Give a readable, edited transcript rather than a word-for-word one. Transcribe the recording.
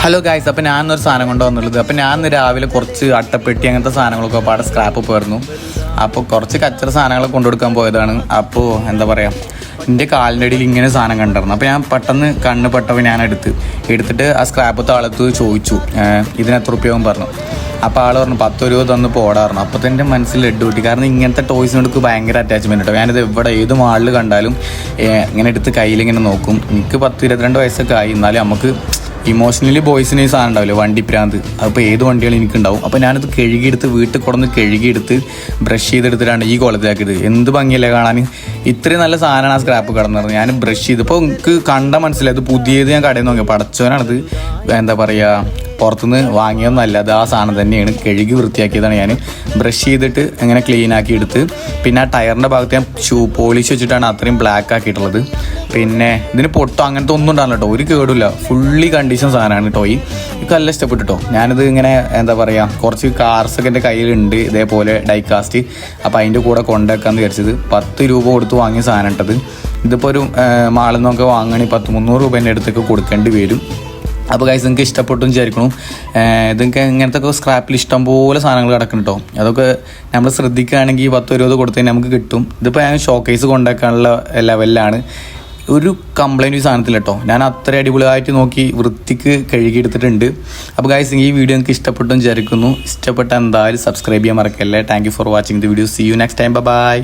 Hello guys, അപ്പോൾ ഞാനൊരു സാധനം കൊണ്ടുവന്നുള്ളത്. അപ്പോൾ ഞാൻ രാവിലെ കുറച്ച് അട്ടപ്പെട്ടി അങ്ങനത്തെ സാധനങ്ങളൊക്കെ പാടെ സ്ക്രാപ്പ് പോയിരുന്നു. അപ്പോൾ കുറച്ച് കച്ചറ സാധനങ്ങളൊക്കെ കൊണ്ടുകൊടുക്കാൻ പോയതാണ്. അപ്പോൾ എന്താ പറയുക, എൻ്റെ കാലിൻ്റെ അടിയിൽ ഇങ്ങനെ സാധനം കണ്ടിരുന്നു. അപ്പോൾ ഞാൻ പെട്ടെന്ന് കണ്ണ് പെട്ടപ്പോൾ ഞാൻ എടുത്തിട്ട് ആ സ്ക്രാപ്പ് താളത്ത് ചോദിച്ചു, ഇതിന് എത്ര രൂപയാവും പറഞ്ഞു. അപ്പോൾ ആൾ പറഞ്ഞു 10 രൂപ തന്ന് പോടാറുണ്ട്. അപ്പോൾ തന്നെ മനസ്സിൽ ലഡ്ഡു കിട്ടി. കാരണം ഇങ്ങനത്തെ ടോയ്സിനോട് ഭയങ്കര അറ്റാച്ച്മെൻറ്റ് കേട്ടോ. ഞാനിത് എവിടെ ഏത് മാളിൽ കണ്ടാലും ഇങ്ങനെ എടുത്ത് കയ്യിലിങ്ങനെ നോക്കും. എനിക്ക് 10-22 വയസ്സൊക്കെ ആയി, എന്നാലും നമുക്ക് ഇമോഷണലി ബോയ്സിന് ഈ സാധനം ഉണ്ടാവില്ല, വണ്ടി പ്രാന്ത്. അപ്പോൾ ഏത് വണ്ടികളും എനിക്കുണ്ടാവും. അപ്പോൾ ഞാനത് കഴുകിയെടുത്ത് വീട്ടിൽ കൊണ്ടുവന്ന് കഴുകിയെടുത്ത് ബ്രഷ് ചെയ്തെടുത്തിട്ടാണ് ഈ കോളത്തിലാക്കിയത്. എന്ത് ഭംഗിയല്ലേ കാണാൻ. ഇത്രയും നല്ല സാധനമാണ് ആ സ്ക്രാപ്പ് കിടന്നത്. ഞാൻ ബ്രഷ് ചെയ്തപ്പോൾ എനിക്ക് കണ്ട മനസ്സിലായത് പുതിയത്. ഞാൻ കടയിൽ നോക്കി പടച്ചവനാണത്, എന്താ പറയുക, പുറത്തുനിന്ന് വാങ്ങിയൊന്നല്ല, അത് ആ സാധനം തന്നെയാണ്. കഴുകി വൃത്തിയാക്കിയതാണ്. ഞാൻ ബ്രഷ് ചെയ്തിട്ട് ഇങ്ങനെ ക്ലീൻ ആക്കി എടുത്ത് പിന്നെ ആ ടയറിൻ്റെ ഭാഗത്ത് ഞാൻ പോളിഷ് വെച്ചിട്ടാണ് അത്രയും ബ്ലാക്ക് ആക്കിയിട്ടുള്ളത്. പിന്നെ ഇതിന് പൊട്ടോ അങ്ങനത്തെ ഒന്നും ഉണ്ടാവില്ല കേട്ടോ, ഒരു കേടില്ല. ഫുള്ളി കണ്ടീഷൻ സാധനമാണ് ടോയ്. എനിക്ക് നല്ല ഇഷ്ടപ്പെട്ടു കേട്ടോ. ഞാനിത് ഇങ്ങനെ എന്താ പറയുക, കുറച്ച് കാർസൊക്കെ എൻ്റെ കയ്യിലുണ്ട് ഇതേപോലെ ഡൈകാസ്റ്റ്. അപ്പോൾ അതിൻ്റെ കൂടെ കൊണ്ടുവെക്കാമെന്ന് വിചാരിച്ചത്. 10 രൂപ കൊടുത്ത് വാങ്ങിയ സാധനം ഇട്ടത്. ഇതിപ്പോൾ ഒരു മാളിൽ നിന്നൊക്കെ വാങ്ങുകയാണെങ്കിൽ 300 രൂപേൻ്റെ അടുത്തൊക്കെ കൊടുക്കേണ്ടി വരും. അപ്പോൾ ഗൈസ്, നിങ്ങൾക്ക് ഇഷ്ടപ്പെട്ടു വിചാരിക്കണം. ഇതൊക്കെ ഇങ്ങനത്തെ ഒക്കെ സ്ക്രാപ്പിൽ ഇഷ്ടംപോലെ സാധനങ്ങൾ കിടക്കണം കേട്ടോ. അതൊക്കെ നമ്മൾ ശ്രദ്ധിക്കുകയാണെങ്കിൽ 10 രൂപ കൊടുത്തതിന് നമുക്ക് കിട്ടും. ഇതിപ്പോൾ ഞാൻ ഷോക്കേസ് കൊണ്ടുവയ്ക്കാനുള്ള ലെവലിലാണ്. ഒരു കംപ്ലൈൻറ്റ് ഈ സാധനത്തിൽ കേട്ടോ. ഞാൻ അത്ര അടിപൊളിയായിട്ട് നോക്കി വൃത്തിക്ക് കഴുകിയെടുത്തിട്ടുണ്ട്. അപ്പോൾ ഗൈസ്, ഈ വീഡിയോ നിങ്ങൾക്ക് ഇഷ്ടപ്പെട്ടു വിചാരിക്കുന്നു. ഇഷ്ടപ്പെട്ട എന്തായാലും സബ്സ്ക്രൈബ് ചെയ്യാൻ മറക്കല്ലേ. Thank you for watching the video. See you next time. By.